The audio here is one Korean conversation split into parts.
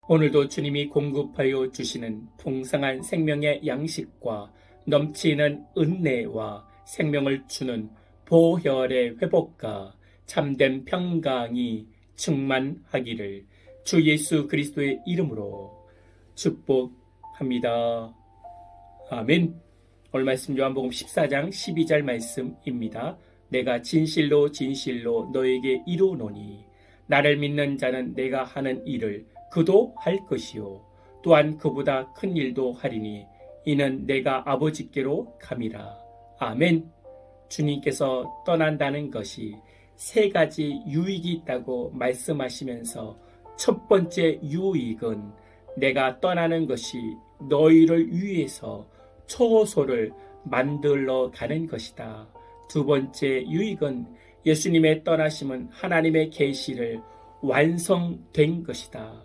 오늘도 주님이 공급하여 주시는 풍성한 생명의 양식과 넘치는 은혜와 생명을 주는 보혈의 회복과 참된 평강이 충만하기를 주 예수 그리스도의 이름으로 축복합니다. 아멘. 오늘 말씀 요한복음 14장 12절 말씀입니다. 내가 진실로 진실로 너에게 이루노니 나를 믿는 자는 내가 하는 일을 그도 할 것이요 또한 그보다 큰 일도 하리니 이는 내가 아버지께로 감이라. 아멘. 주님께서 떠난다는 것이 세 가지 유익이 있다고 말씀하시면서 첫 번째 유익은 내가 떠나는 것이 너희를 위해서 초소를 만들러 가는 것이다. 두 번째 유익은 예수님의 떠나심은 하나님의 계시를 완성된 것이다.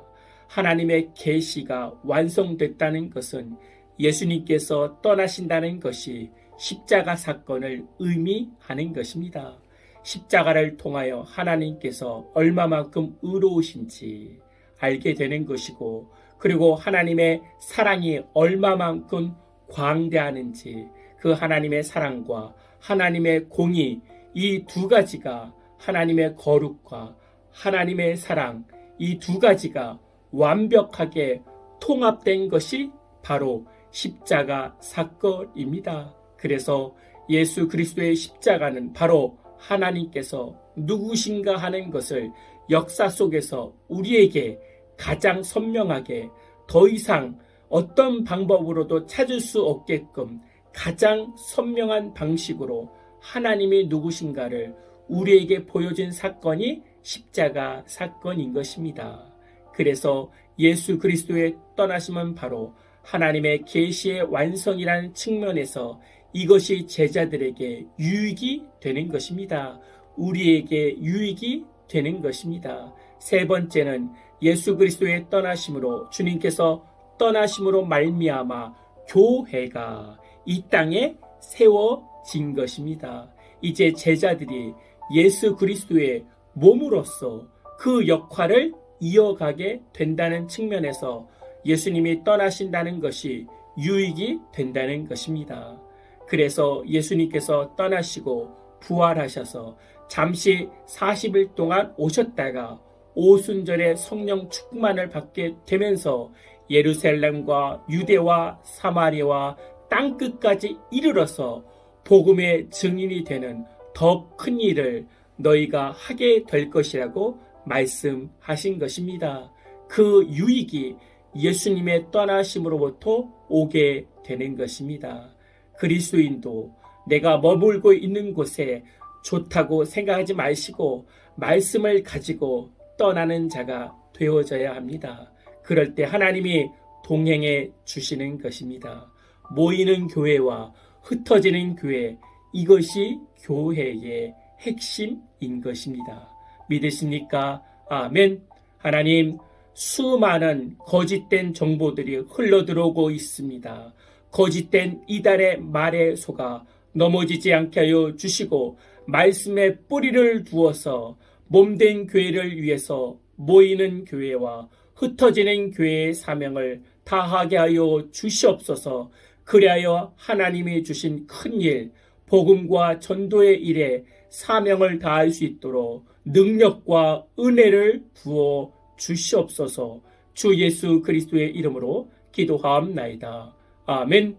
하나님의 계시가 완성됐다는 것은 예수님께서 떠나신다는 것이 십자가 사건을 의미하는 것입니다. 십자가를 통하여 하나님께서 얼마만큼 의로우신지 알게 되는 것이고, 그리고 하나님의 사랑이 얼마만큼 광대하는지, 그 하나님의 사랑과 하나님의 공의, 이 두 가지가, 하나님의 거룩과 하나님의 사랑, 이 두 가지가 완벽하게 통합된 것이 바로 십자가 사건입니다. 그래서 예수 그리스도의 십자가는 바로 하나님께서 누구신가 하는 것을 역사 속에서 우리에게 가장 선명하게, 더 이상 어떤 방법으로도 찾을 수 없게끔 가장 선명한 방식으로 하나님이 누구신가를 우리에게 보여준 사건이 십자가 사건인 것입니다. 그래서 예수 그리스도의 떠나심은 바로 하나님의 계시의 완성이라는 측면에서 이것이 제자들에게 유익이 되는 것입니다. 우리에게 유익이 되는 것입니다. 세 번째는 예수 그리스도의 떠나심으로, 주님께서 떠나심으로 말미암아 교회가 이 땅에 세워진 것입니다. 이제 제자들이 예수 그리스도의 몸으로서 그 역할을 이어가게 된다는 측면에서 예수님이 떠나신다는 것이 유익이 된다는 것입니다. 그래서 예수님께서 떠나시고 부활하셔서 잠시 40일 동안 오셨다가 오순절에 성령 충만을 받게 되면서 예루살렘과 유대와 사마리아와 땅끝까지 이르러서 복음의 증인이 되는 더 큰 일을 너희가 하게 될 것이라고 말씀하신 것입니다. 그 유익이 예수님의 떠나심으로부터 오게 되는 것입니다. 그리스도인도 내가 머물고 있는 곳에 좋다고 생각하지 마시고 말씀을 가지고 떠나는 자가 되어져야 합니다. 그럴 때 하나님이 동행해 주시는 것입니다. 모이는 교회와 흩어지는 교회, 이것이 교회의 핵심인 것입니다. 믿으십니까? 아멘. 하나님, 수많은 거짓된 정보들이 흘러들어오고 있습니다. 거짓된 이달의 말에 속아 넘어지지 않게 하여 주시고, 말씀에 뿌리를 두어서 몸된 교회를 위해서 모이는 교회와 흩어지는 교회의 사명을 다하게 하여 주시옵소서. 그리하여 하나님이 주신 큰 일, 복음과 전도의 일에 사명을 다할 수 있도록 능력과 은혜를 부어 주시옵소서. 주 예수 그리스도의 이름으로 기도하옵나이다. 아멘.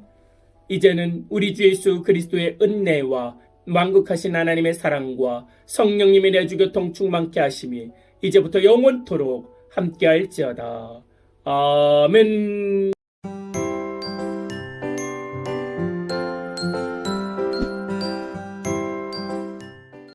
이제는 우리 주 예수 그리스도의 은혜와 만국하신 하나님의 사랑과 성령님의 내주교통 충만케 하심이 이제부터 영원토록 함께할지어다. 아멘.